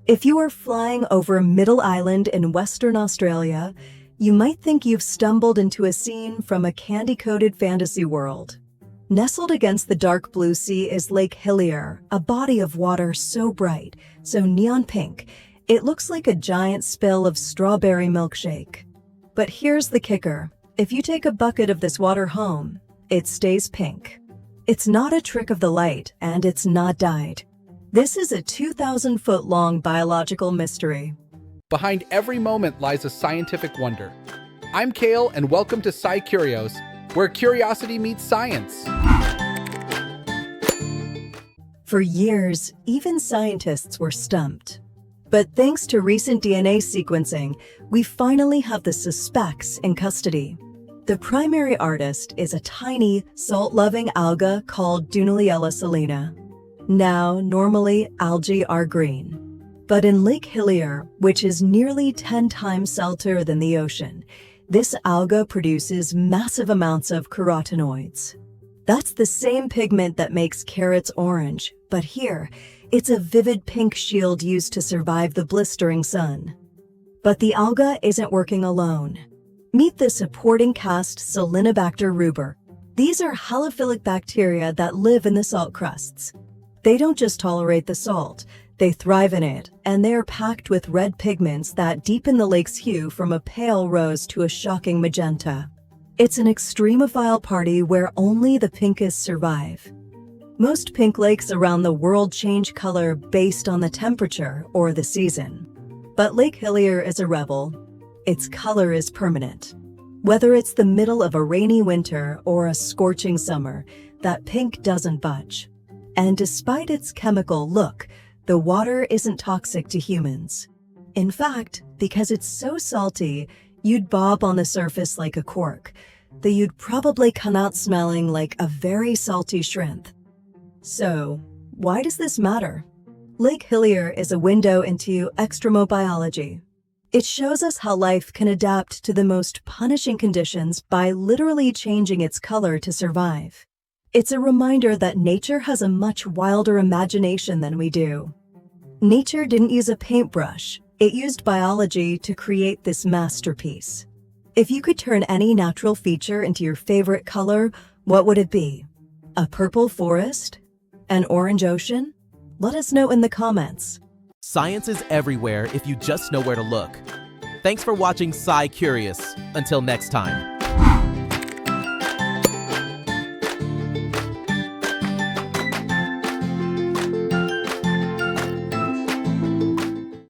If you are flying over Middle Island in Western Australia, you might think you've stumbled into a scene from a candy-coated fantasy world. Nestled against the dark blue sea is Lake Hillier, a body of water so bright, so neon pink, it looks like a giant spill of strawberry milkshake. But here's the kicker. If you take a bucket of this water home, it stays pink. It's not a trick of the light, and it's not dyed. This is a 2,000-foot-long biological mystery. Behind every moment lies a scientific wonder. I'm Kale, and welcome to SciCurios, where curiosity meets science. For years, even scientists were stumped. But thanks to recent DNA sequencing, we finally have the suspects in custody. The primary artist is a tiny, salt-loving alga called Dunaliella salina. Now, normally, algae are green. But in Lake Hillier, which is nearly 10 times salter than the ocean, this alga produces massive amounts of carotenoids. That's the same pigment that makes carrots orange, but here, it's a vivid pink shield used to survive the blistering sun. But the alga isn't working alone. Meet the supporting cast Salinibacter ruber. These are halophilic bacteria that live in the salt crusts. They don't just tolerate the salt, they thrive in it, and they are packed with red pigments that deepen the lake's hue from a pale rose to a shocking magenta. It's an extremophile party where only the pinkest survive. Most pink lakes around the world change color based on the temperature or the season. But Lake Hillier is a rebel. Its color is permanent. Whether it's the middle of a rainy winter or a scorching summer, that pink doesn't budge. And despite its chemical look, the water isn't toxic to humans. In fact, because it's so salty, you'd bob on the surface like a cork, that you'd probably come out smelling like a very salty shrimp. So, why does this matter? Lake Hillier is a window into Extremophiles. It shows us how life can adapt to the most punishing conditions by literally changing its color to survive. It's a reminder that nature has a much wilder imagination than we do. Nature didn't use a paintbrush, it used biology to create this masterpiece. If you could turn any natural feature into your favorite color, what would it be? A purple forest? An orange ocean? Let us know in the comments. Science is everywhere if you just know where to look. Thanks for watching SciCurious. Until next time.